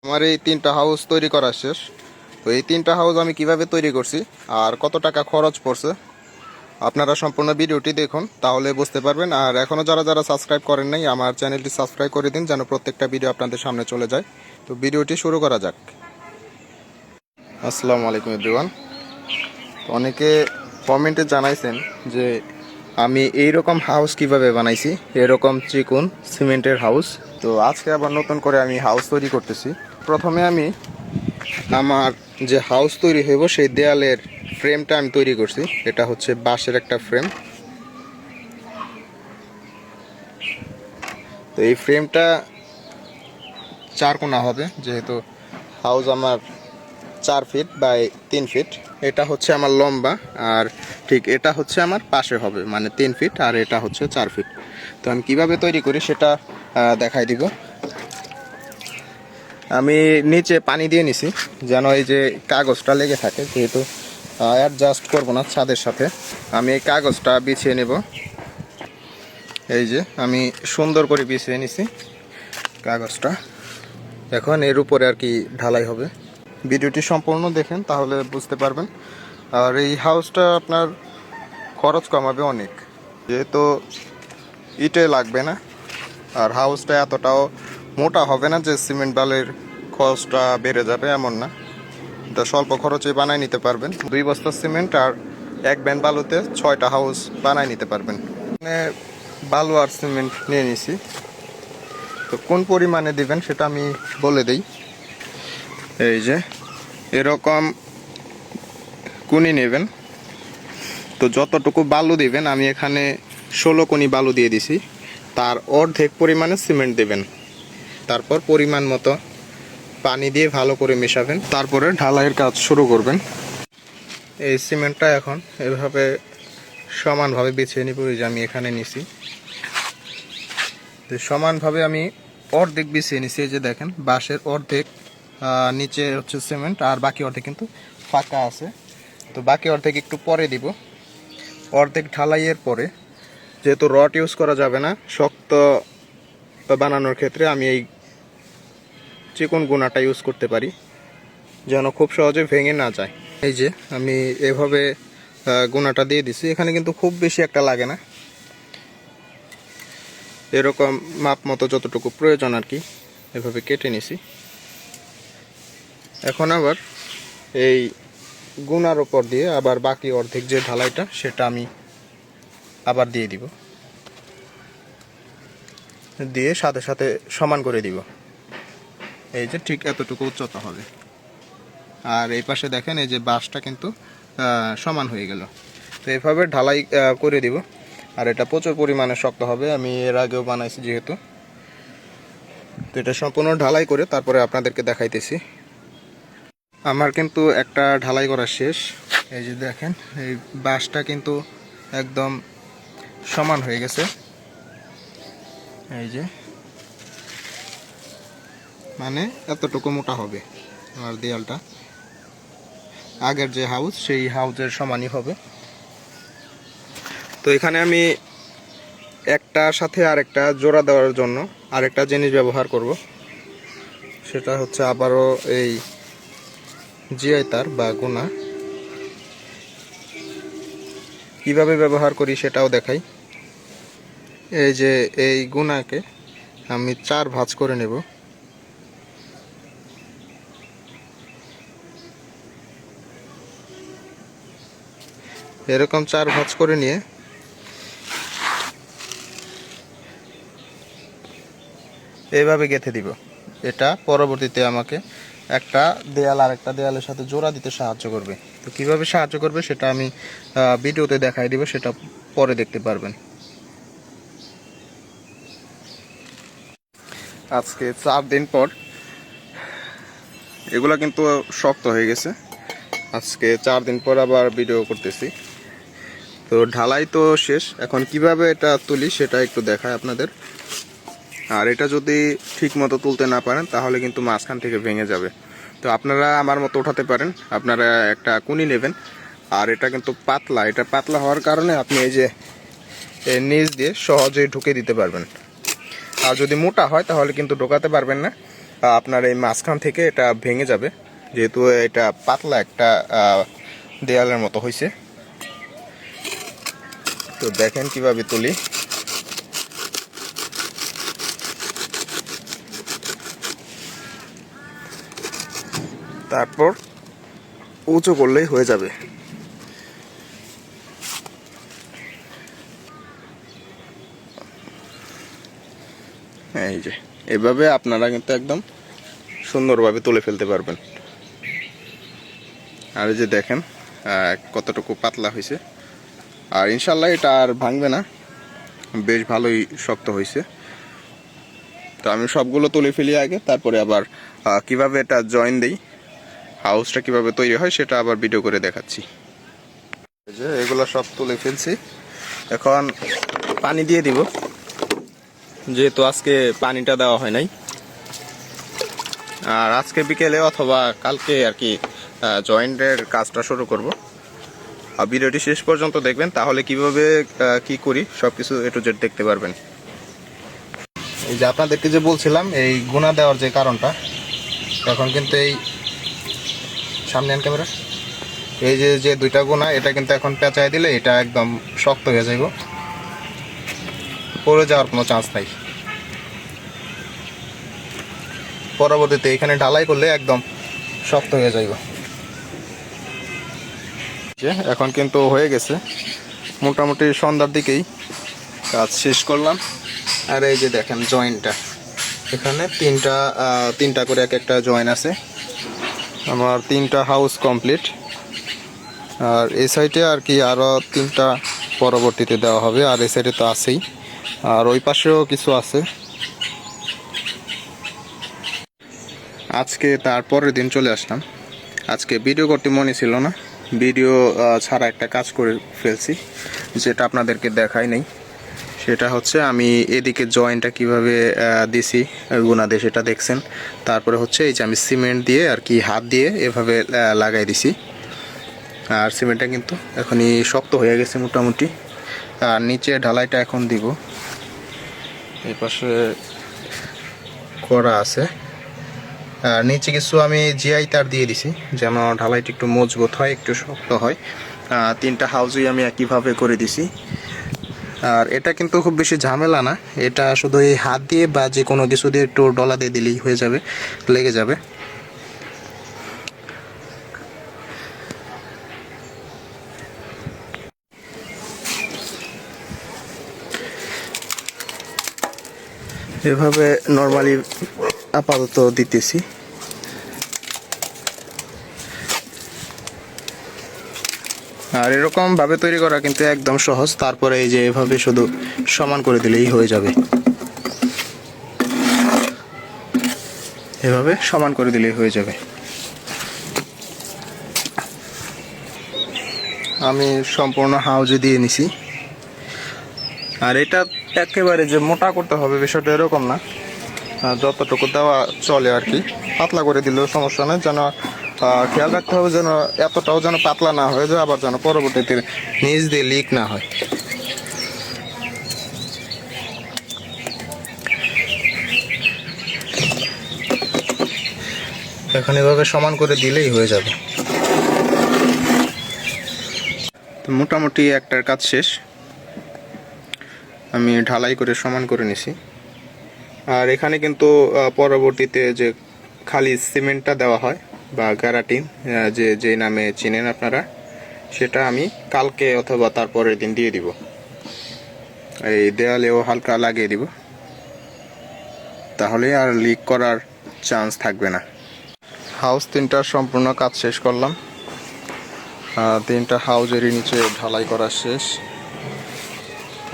আমার এই তিনটা হাউস তৈরি করা শেষ। তো এই তিনটা হাউস আমি কিভাবে তৈরি করছি আর কত টাকা খরচ পড়ছে আপনারা সম্পূর্ণ ভিডিওটি দেখুন, তাহলে বুঝতে পারবেন। আর এখনও যারা যারা সাবস্ক্রাইব করেন নাই আমার চ্যানেলটি সাবস্ক্রাইব করে দিন, যেন প্রত্যেকটা ভিডিও আপনাদের সামনে চলে যায়। তো ভিডিওটি শুরু করা যাক। আসসালামু আলাইকুম এভরিওয়ান। অনেকে কমেন্টে জানাইছেন যে আমি এইরকম হাউস কিভাবে বানাইছি, এরকম চিকন সিমেন্টের হাউস। তো আজকে আবার নতুন করে আমি হাউস তৈরি করতেছি। প্রথমে আমি আমার যে হাউস তৈরি হইব সেই দেয়ালের ফ্রেমটা আমি তৈরি করছি। এটা হচ্ছে বাঁশের একটা ফ্রেম। তো এই ফ্রেমটা চারকোনা হবে, যেহেতু হাউস আমার 4 ফিট বাই 3 ফিট। এটা হচ্ছে আমার লম্বা, আর ঠিক এটা হচ্ছে আমার পাশে হবে, মানে 3 ফিট, আর এটা হচ্ছে 4 ফিট। তো আমি কিভাবে তৈরি করি সেটা দেখাই দিব। আমি নিচে পানি দিয়ে নিছি যেন এই যে কাগজটা লেগে থাকে, যেহেতু অ্যাডজাস্ট করবো না ছাদের সাথে। আমি এই কাগজটা বিছিয়ে নেব। এই যে আমি সুন্দর করে বিছিয়ে নিছি কাগজটা। এখন এর উপরে আর কি ঢালাই হবে। ভিডিওটি সম্পূর্ণ দেখেন, তাহলে বুঝতে পারবেন। আর এই হাউসটা আপনার খরচ কমাবে অনেক, যেহেতু ইটে লাগবে না, আর হাউসটা এতটাও মোটা হবে না যে সিমেন্ট বালির খরচটা বেড়ে যাবে, এমন না। এটা স্বল্প খরচে বানায় নিতে পারবেন। 2 বস্তা সিমেন্ট আর 1 ব্যান বালুতে 6টা হাউস বানায় নিতে পারবেন। মানে বালু আর সিমেন্ট নিয়ে নিছি। তো কোন পরিমাণে দিবেন সেটা আমি বলে দিই। এই যে এরকম কুনি নেবেন। তো যতটুকু বালু দিবেন, আমি এখানে 16 কোনি বালু দিয়ে দিছি। তার অর্ধেক পরিমাণে সিমেন্ট দেবেন। তারপর পরিমাণ মতো পানি দিয়ে ভালো করে মেশাবেন। তারপরে ঢালাইয়ের কাজ শুরু করবেন। এই সিমেন্টটা এখন এভাবে সমানভাবে বিছিয়ে নিব। এই যে আমি এখানে নিছি, তো সমানভাবে আমি অর্ধেক বিছিয়ে নিছি। এই যে দেখেন, বাঁশের অর্ধেক নিচে হচ্ছে সিমেন্ট, আর বাকি অর্ধেক কিন্তু ফাঁকা আছে। তো বাকি অর্ধেক একটু পরে দিব। অর্ধেক ঢালাইয়ের পরে, যেহেতু রড ইউজ করা যাবে না শক্ত বানানোর ক্ষেত্রে, আমি এই চিকন গুনাটা ইউজ করতে পারি, যেন খুব সহজে ভেঙে না যায়। এই যে আমি এভাবে গুনাটা দিয়ে দিছি। এখানে কিন্তু খুব বেশি একটা লাগে না, এরকম মাপ মতো যতটুকু প্রয়োজন আর কি এভাবে কেটে নিছি। এখন আবার এই গুনার উপর দিয়ে আবার বাকি অর্ধেক যে ঢালাইটা সেটা আমি আবার দিয়ে দিব, দিয়ে সাথে সাথে সমান করে দিব। এই যে ঠিক এতটুকু উচ্চতা হবে। আর এই পাশে দেখেন, এই যে বাঁশটা কিন্তু সমান হয়ে গেল। তো এভাবে ঢালাই করে দিব। আর এটা প্রচুর পরিমাণে শক্ত হবে, আমি এর আগেও বানাইছি যেহেতু। তো এটা সম্পূর্ণ ঢালাই করে তারপরে আপনাদেরকে দেখাইতেছি। আমার কিন্তু একটা ঢালাই করা শেষ। এই যে দেখেন, এই বাঁশটা কিন্তু একদম সমান হয়ে গেছে। এই যে মানে এতটুকু মোটা হবে আমার দেয়ালটা। আগের যে হাউস সেই হাউসের সমানই হবে। তো এখানে আমি একটার সাথে আরেকটা জোড়া দেওয়ার জন্য আরেকটা জিনিস ব্যবহার করব। সেটা হচ্ছে আবারও এই জিআই তার বা গুনা। কিভাবে ব্যবহার করি সেটাও দেখাই। এই যে এই গুনাকে আমি 4 ভাঁজ করে নেব। এরকম 4 ভাঁজ করে নিয়ে এইভাবে গেঁথে দিব। এটা পরবর্তীতে আমাকে একটা দেয়াল আর একটা দেয়ালের সাথে জোড়া দিতে সাহায্য করবে। তো কিভাবে সাহায্য করবে সেটা আমি ভিডিওতে দেখাই দিব, সেটা পরে দেখতে পারবেন। আজকে 4 দিন পর এগুলো কিন্তু শক্ত হয়ে গেছে। আজকে 4 দিন পর আবার ভিডিও করতেছি। তো ঢালাই তো শেষ, এখন কিভাবে এটা তুলি সেটা একটু দেখাই আপনাদের। আর এটা যদি ঠিক মতো তুলতে না পারেন তাহলে কিন্তু মাঝখান থেকে ভেঙে যাবে। তো আপনারা আমার মতো উঠাতে পারেন। আপনারা একটা কুনি নেবেন, আর এটা কিন্তু পাতলা। এটা পাতলা হওয়ার কারণে আপনি এই যে নিচ দিয়ে সহজেই ঢুকে দিতে পারবেন। আর যদি মোটা হয় তাহলে কিন্তু ঢোকাতে পারবেন না। আপনার এই মাঝখান থেকে এটা ভেঙে যাবে, যেহেতু এটা পাতলা একটা দেয়ালের মতো হয়েছে। তো দেখেন কিভাবে তুলি। তারপর উঁচু করলেই হয়ে যাবে। এই যে এভাবে আপনারা কিন্তু একদম সুন্দরভাবে তুলে ফেলতে পারবেন। আর এই যে দেখেন কতটুকু পাতলা হয়েছে, আর ইনশাল্লাহ এটা আর ভাঙবে না, বেশ ভালোই শক্ত হয়েছে। তো আমি সবগুলো তুলে ফেলি আগে, তারপরে আবার কিভাবে এটা জয়েন দেই, হাউসটা কিভাবে তৈরি হয় সেটা আবার ভিডিও করে দেখাচ্ছি। এই যে এগুলো সব তুলে ফেলছি, এখন পানি দিয়ে দিব, যেহেতু আজকে পানিটা দেওয়া হয় নাই। আর আজকে বিকেলে অথবা কালকে আর কি জয়েন্টের কাজটা শুরু করব। আর ভিডিওটি শেষ পর্যন্ত দেখবেন, তাহলে কিভাবে কি করি সবকিছু A to Z দেখতে পারবেন। এই যে আপনাদেরকে যে বলছিলাম এই গুণা দেওয়ার যে কারণটা, এখন কিন্তু এই সামনে আন ক্যামেরা, এই যে যে দুইটা গুণা, এটা কিন্তু এখন পেঁচায় দিলে এটা একদম শক্ত হয়ে যাইব, পড়ে যাওয়ার কোনো চান্স নাই। পরবর্তীতে এখানে ঢালাই করলে একদম শক্ত হয়ে যাইব। এখন কিন্তু হয়ে গেছে, মোটামুটি সন্ধ্যার দিকেই কাজ শেষ করলাম। আর এই যে দেখেন জয়েন্টটা, এখানে তিনটা করে এক একটা জয়েন্ট আছে। আমার 3টা হাউস কমপ্লিট, আর এই সাইডে আর কি আরও 3টা পরবর্তীতে দেওয়া হবে, আর এই সাইডে তো আছেই, আর ওই পাশেও কিছু আছে। আজকে তারপরের দিন চলে আসলাম, আজকে ভিডিও করতে মনে ছিল না, ভিডিও ছাড়া একটা কাজ করে ফেলছি, যেটা আপনাদেরকে দেখাই নাই। সেটা হচ্ছে আমি এদিকে জয়েন্টটা কিভাবে দিছি গুণা দিয়ে সেটা দেখছেন। তারপরে হচ্ছে এই যে আমি সিমেন্ট দিয়ে আর কি হাত দিয়ে এভাবে লাগাই দিছি, আর সিমেন্টটা কিন্তু এখনই শক্ত হয়ে গেছে মোটামুটি। আর নিচে ঢালাইটা এখন দিব, এই পাশে করা আছে। আর নিচে কিছু আমি জিআই তার দিয়ে দিছি, যেন ঢালাইটা একটু মজবুত হয়, একটু শক্ত হয়। 3টা হাউসই আমি একইভাবে করে দিছি। আর এটা কিন্তু খুব বেশি ঝামেলা না, এটা শুধু এই হাত দিয়ে বা যে কোনো কিছু দিয়ে একটু ডলা দিয়ে দিলেই হয়ে যাবে, লেগে যাবে। এভাবে নর্মালি আপাতত দিতেছি। আর এরকম ভাবে তৈরি করা কিন্তু একদম সহজ। তারপরে এই যে এভাবে শুধু সমান করে দিলেই হয়ে যাবে, এভাবে সমান করে দিলেই হয়ে যাবে। আমি সম্পূর্ণ হাউজে দিয়ে নিছি। আর এটা একেবারে যে মোটা করতে হবে বিষয়টা এরকম না, যতটুকু দেওয়া চলে আর কি, পাতলা করে দিলেও সমস্যা নেই। যেন খেয়াল রাখতে হবে যেন এতটাও যেন পাতলা না হয়ে যায়, আবার যেন পরবর্তীতে নিচ দিয়ে লিক না হয়। এখন এভাবে সমান করে দিলেই হয়ে যাবে। তো মোটামুটি একটার কাজ শেষ, আমি ঢালাই করে সমান করে নিছি। আর এখানে কিন্তু পরবর্তীতে যে খালি সিমেন্টটা দেওয়া হয় বা গ্যারাটিন, যে নামে চিনেন আপনারা, সেটা আমি কালকে অথবা তারপরের দিন দিয়ে দিব। এই দেয়ালেও হালকা লাগিয়ে দিব, তাহলে আর লিক করার চান্স থাকবে না। হাউস 3টার সম্পূর্ণ কাজ শেষ করলাম, 3টা হাউজেরই নিচে ঢালাই করা শেষ।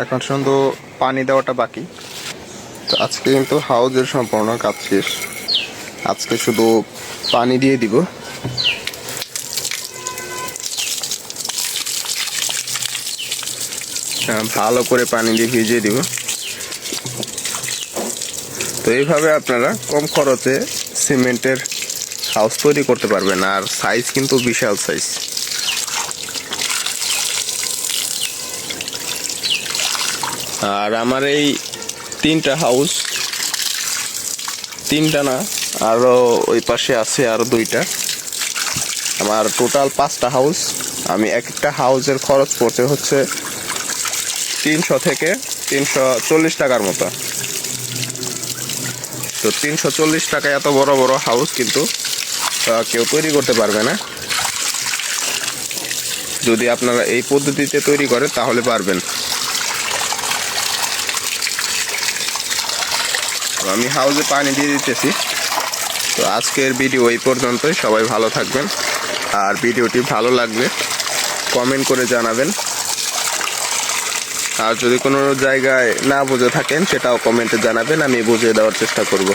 এখন শুধু পানি দেওয়াটা বাকি। তো আজকে কিন্তু হাউজের সম্পূর্ণ কাজ শেষ, আজকে শুধু পানি দিয়ে দিব। ভালো করে পানি দিয়ে ভিজিয়ে দিব। তো এইভাবে আপনারা কম খরচে সিমেন্টের হাউস তৈরি করতে পারবেন। আর সাইজ কিন্তু বিশাল সাইজ। আর আমার এই 3টা হাউস, 3টা না আরও ওই পাশে আছে আরও 2টা। আমার টোটাল 5টা হাউস। আমি একটা হাউসের খরচ পড়ছে হচ্ছে 300 থেকে 340 টাকার মতো। তো 340 টাকায় এত বড় বড় হাউস কিন্তু কেউ তৈরি করতে পারবে না। যদি আপনারা এই পদ্ধতিতে তৈরি করেন তাহলে পারবেন। আমি হাউসে পানি দিয়ে দিতেছি। তো আজকের ভিডিও এই পর্যন্তই। সবাই ভালো থাকবেন, আর ভিডিওটি ভালো লাগলে কমেন্ট করে জানাবেন। আর যদি কোনো জায়গায় না বুঝে থাকেন সেটাও কমেন্টে জানাবেন, আমি বুঝিয়ে দেওয়ার চেষ্টা করব।